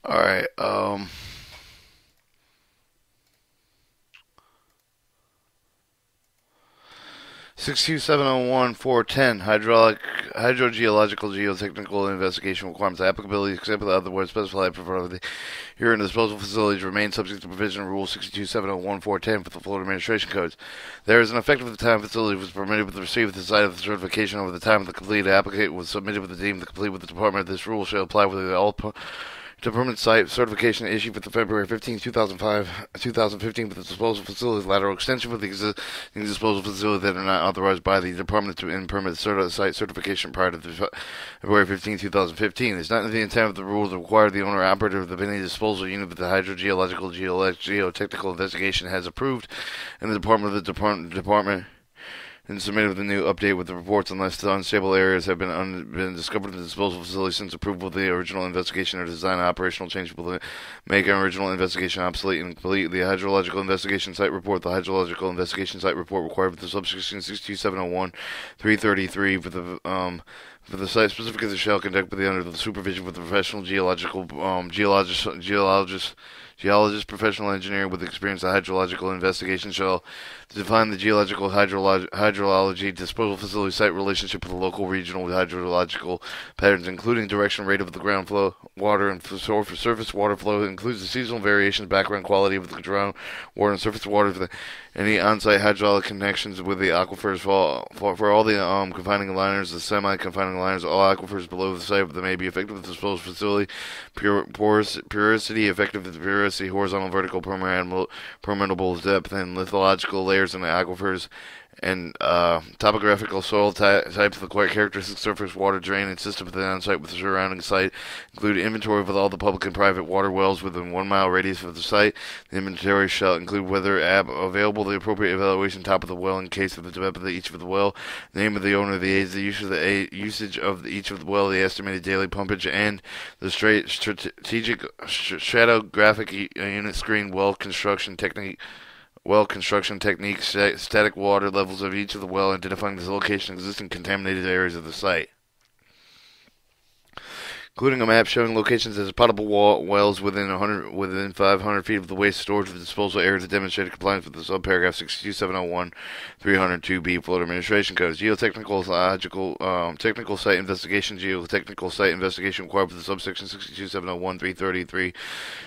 All right. 62701-410 hydrogeological geotechnical investigation requirements applicability except for the other words specified for the here in disposal facilities remain subject to provision of Rule 62701-410 for the Florida Administration Codes. There is an effective at the time facility was permitted with the receipt of the site of the certification over the time of the completed applicant was submitted with the deemed the complete with the department. This rule shall apply with all to permanent site certification issued for the February 15, 2015 for the disposal facilities lateral extension for the existing disposal facility that are not authorized by the department to end permit site certification prior to the February 2015. It's not the intent of the rule to require the owner operator of the any disposal unit that the hydrogeological geotechnical investigation has approved and the department and submitted with a new update with the reports unless the unstable areas have been discovered in the disposal facility since approval of the original investigation or design operational change will make an original investigation obsolete and complete. The hydrological investigation site report. The hydrological investigation site report required for the subsection 62701-333 for the site specifically shall conduct under the supervision with the professional geologist, professional engineer with experience in hydrological investigation shall define the geological hydrology disposal facility site relationship with the local regional hydrological patterns, including direction, rate of the ground flow, water, and surface water flow. It includes the seasonal variations, background quality of the ground water and surface water for any on-site hydraulic connections with the aquifers for all the confining liners, the semi-confining liners, all aquifers below the site that may be effective with the disposal facility, porosity, effective with the porosity, horizontal, vertical, permeable depth, and lithological layers in the aquifers, and topographical soil types, the characteristic surface water drainage system of the on-site with the surrounding site, include inventory of all the public and private water wells within 1 mile radius of the site. The inventory shall include whether available the appropriate evaluation top of the well in case of the depth of each of the well, the name of the owner, the age, the usage of each of the well, the estimated daily pumpage, and the strategic stratigraphic unit screen well construction techniques, static water levels of each of the well, identifying the location of existing contaminated areas of the site, including a map showing locations as potable wells within 500 feet of the waste storage of disposal area to demonstrate compliance with the subparagraph 62701 302B Florida Administration Codes. Technical site investigation. Geotechnical site investigation required for the subsection 62701 333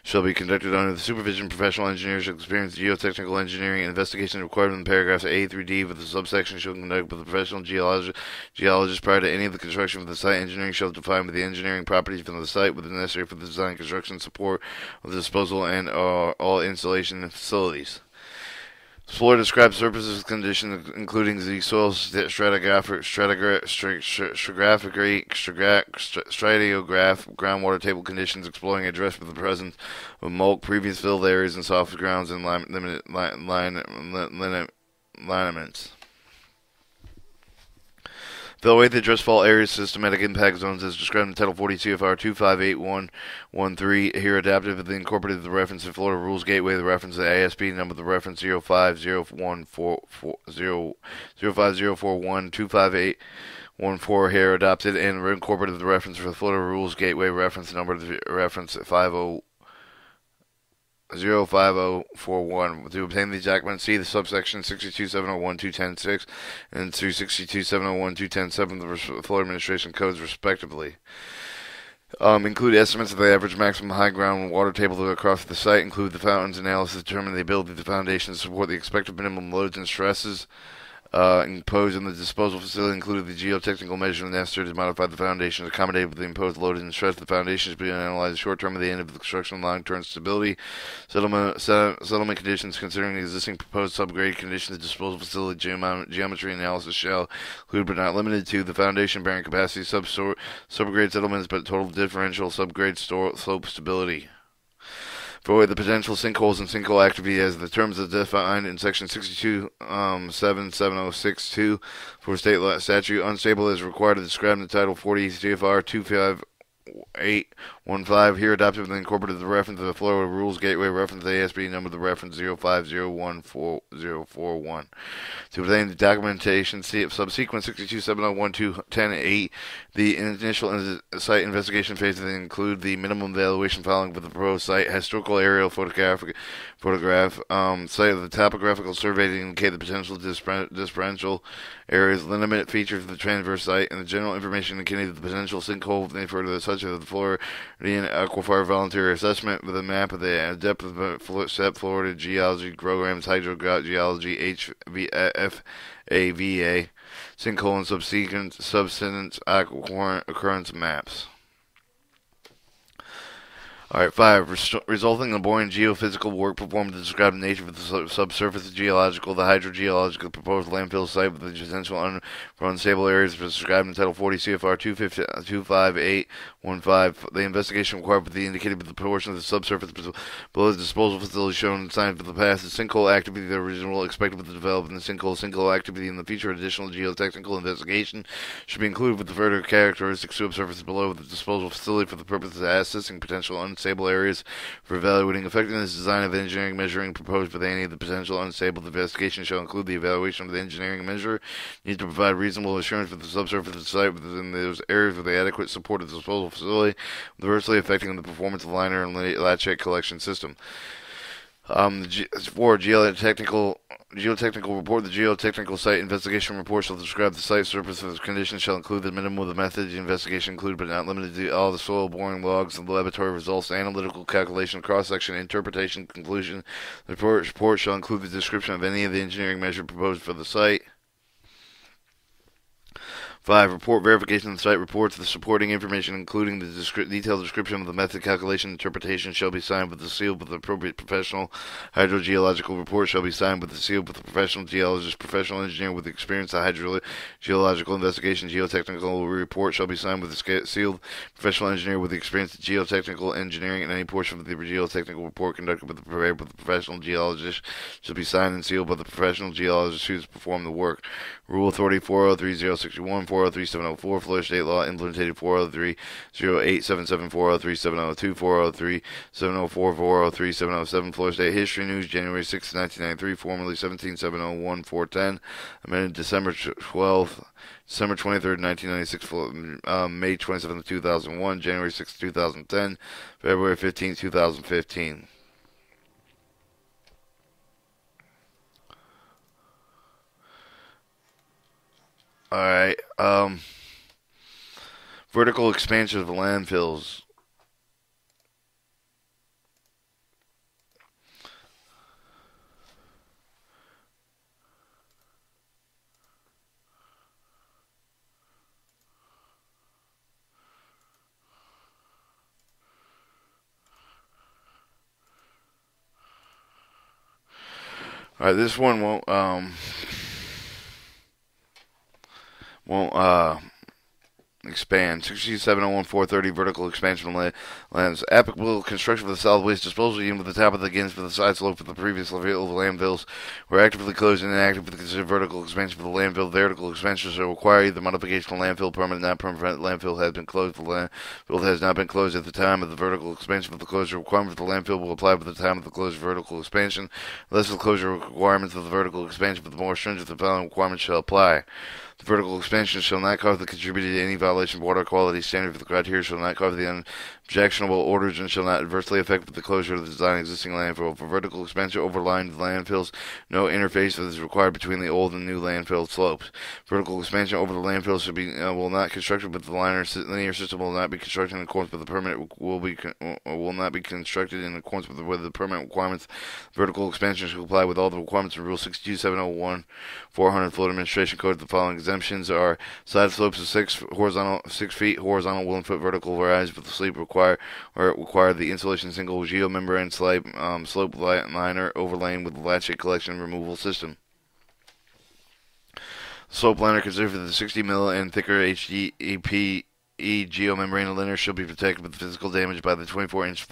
shall be conducted under the supervision of professional engineers experienced geotechnical engineering investigation required in paragraphs A through D with the subsection shall conduct with the professional geologist prior to any of the construction of the site. Engineering shall define with the engineering properties from the site within necessary for the design, construction, support of the disposal, and all installation facilities. Florida describes surfaces conditions including the soil stratigraphic, groundwater table conditions, exploring address with the presence of mulch, previous filled areas, and soft grounds and lineaments. Evaluate the address fault areas systematic impact zones as described in Title 40 CFR 258113. Here adapted with the incorporated the reference in Florida Rules Gateway, the reference to the ASP number, the reference 05041 here adopted and incorporated the reference for the Florida Rules Gateway reference number, the reference 05041. To obtain these documents, see the subsection 62701-210-6 and 62701-210-7 of the Florida Administration Codes, respectively. Include estimates of the average maximum high ground water table across the site. Include the fountains analysis to determine the ability of the foundation to support the expected minimum loads and stresses imposed in the disposal facility, included the geotechnical measurement necessary to modify the foundation to accommodate the imposed load and stress. The foundation is being analyzed short term at the end of the construction, long term stability, settlement conditions considering the existing proposed subgrade conditions. The disposal facility geometry analysis shall include but not limited to the foundation bearing capacity, subgrade settlements, but total differential subgrade slope stability. Avoid the potential sinkholes and sinkhole activity as the terms are defined in Section 62.77062 for state statute. Unstable is required to describe in the Title 40 CFR 7010815 here adopted and incorporated the reference to the Florida Rules Gateway reference ASB number the reference 050144041. To obtain the documentation subsequent 627012108, the initial site investigation phase that include the minimum evaluation following with the proposed site, historical aerial photograph, site of the topographical survey to indicate the potential differential areas, limit features of the transverse site, and the general information indicating the potential sinkhole further the such as the Floridian Aquifer Voluntary Assessment with a map of the depth of the Florida Geology Programs Hydrogeology FAVA sinkhole and subsidence occurrence maps. Alright, 5. Resulting in boring geophysical work performed to describe the nature of the subsurface geological, the hydrogeological proposed landfill site with the potential for unstable areas described in Title 40 CFR 25815. The investigation required for the indicated with the portion of the subsurface below the disposal facility shown in signs of the past, the sinkhole activity, the original expected with the development of the sinkhole activity in the future. Additional geotechnical investigation should be included with the further characteristics subsurface below the disposal facility for the purpose of assessing potential unstable areas for evaluating effectiveness design of engineering measuring proposed for any of the potential unstable. The investigation shall include the evaluation of the engineering measure need to provide reasonable assurance for the subsurface of the site within those areas with the adequate support of the disposal facility, adversely affecting the performance of the liner and leachate collection system. 4. Geotechnical report. The geotechnical site investigation report shall describe the site surface conditions, shall include the minimum of the method the investigation include but not limited to all the soil boring logs and laboratory results, analytical calculation, cross-section, interpretation, conclusion. The report shall include the description of any of the engineering measure proposed for the site. 5. Report verification of the site reports. The supporting information, including the detailed description of the method calculation interpretation, shall be signed with the seal with the appropriate professional. Hydrogeological report shall be signed with the seal with the professional geologist, professional engineer with experience. The hydrogeological investigation geotechnical report shall be signed with the sealed professional engineer with experience in geotechnical engineering, and any portion of the geotechnical report conducted with the professional geologist shall be signed and sealed by the professional geologist who has performed the work. Rule Authority 403061, 403704, Florida State Law implemented 4030877, 403702, 403704, 403707, Florida State History News, January 6, 1993, formerly 17701, 410, amended December 23rd, 1996, May 27th, 2001, January 6th, 2010, February 15th, 2015. Alright, vertical expansion of landfills. Alright, this one won't expand. 60701-430 vertical expansion of lands. Applicable construction for the solid waste disposal unit with the top of the gins for the side slope for the previous landfills were actively closed and inactive for the considered vertical expansion for the landfill. Vertical expansion shall require either modification of landfill permit. Not permanent landfill has been closed. The landfill has not been closed at the time of the vertical expansion. For the closure requirement for the landfill will apply for the time of the closure vertical expansion. Unless the closure requirements of the vertical expansion for the more stringent the following requirements shall apply. The vertical expansion shall not cause the contributed to any violation of water quality standard for the criteria, shall not cause the objectionable orders, and shall not adversely affect the closure of the design existing landfill. For vertical expansion overlying the landfills, no interface is required between the old and new landfill slopes. Vertical expansion over the landfill should be will not constructed with the linear system will not be constructed in accordance with the permit will not be constructed in accordance with the permit requirements. Vertical expansion should comply with all the requirements of Rule 62701 400 Florida Administration Code. The following exemptions are side slopes of 6 feet horizontal 1 foot vertical rise with the sleep require the insulation single geomembrane slope liner overlain with the leachate collection and removal system. Slope liner considered for the 60 mm and thicker HDPE geomembrane liner shall be protected with physical damage by the 24-inch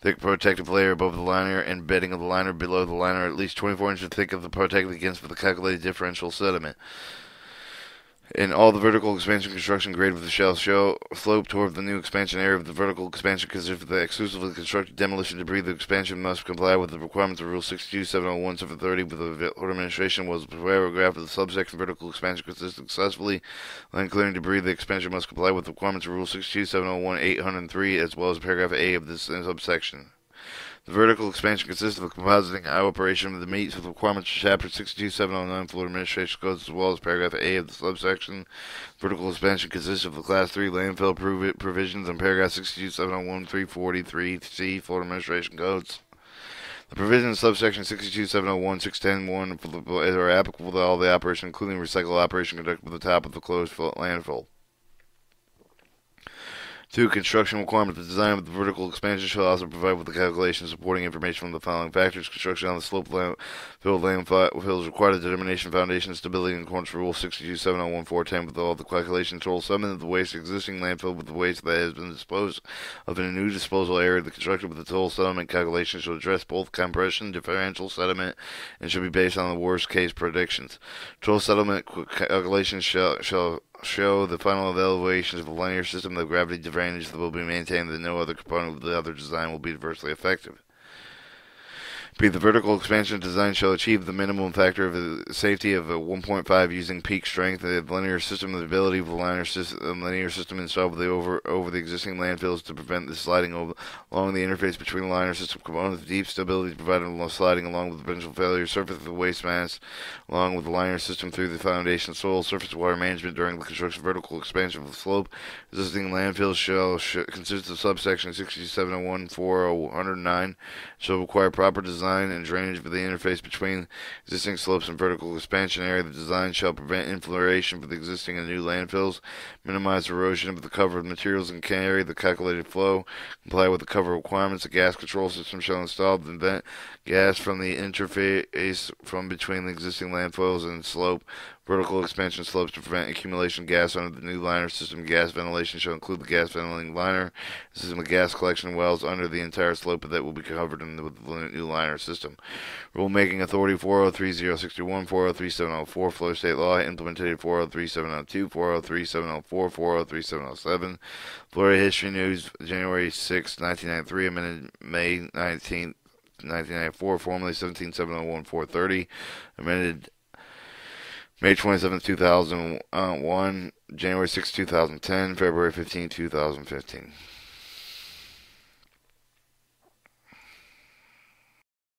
thick protective layer above the liner and bedding of the liner below the liner at least 24 inches thick of the protected against with the calculated differential sediment. In all the vertical expansion construction grade of the shell slope toward the new expansion area of the vertical expansion consists of the exclusively constructed demolition debris. The expansion must comply with the requirements of Rule 62, 701, 730 with the Order Administration was the paragraph of the subsection vertical expansion consists successfully land clearing debris. The expansion must comply with the requirements of Rule 62, 701, 803 as well as paragraph A of this subsection. The vertical expansion consists of a compositing operation that meets with requirements of Chapter 62709 Floor Administration Codes as well as Paragraph A of the subsection. Vertical expansion consists of the Class 3 landfill provisions in Paragraph 62701 343C Floor Administration Codes. The provisions of subsection 62701 610.1 are applicable to all the operation, including recycle operation conducted with the top of the closed landfill. 2. Construction requirements. The design of the vertical expansion shall also provide with the calculation supporting information from the following factors. Construction on the slope filled landfills require the determination of foundation stability in accordance with Rule 62, 701, 410 with all the calculation control summon of the waste existing landfill with the waste that has been disposed of in a new disposal area. The construction with the total settlement calculation shall address both compression, differential sediment, and should be based on the worst case predictions. Total settlement calculations shall show the final evaluations of the linear system, the gravity advantage that will be maintained, that no other component of the other design will be adversely affected. B. The vertical expansion design shall achieve the minimum factor of safety of 1.5 using peak strength. The linear system, the ability of the linear system installed over the existing landfills to prevent the sliding along the interface between the linear system components. Deep stability provided sliding along with the potential failure surface of the waste mass along with the linear system through the foundation soil surface water management during the construction vertical expansion of the slope. Existing landfills shall consist of subsection 6701 409 shall require proper design and drainage for the interface between existing slopes and vertical expansion area. The design shall prevent infiltration for the existing and new landfills, minimize erosion of the covered materials, and carry the calculated flow, comply with the cover requirements. A gas control system shall install to prevent gas from the interface from between the existing landfills and slope. Vertical expansion slopes to prevent accumulation of gas under the new liner system. Gas ventilation shall include the gas ventilating liner system of gas collection wells under the entire slope that will be covered with the new liner system. Rulemaking Authority 403061, 403704, Florida State Law, implemented 403702, 403704, 403707. Florida History News, January 6, 1993, amended May 19, 1994, formerly 17701, 430, amended May 27, 2001, January 6, 2010, February 15, 2015.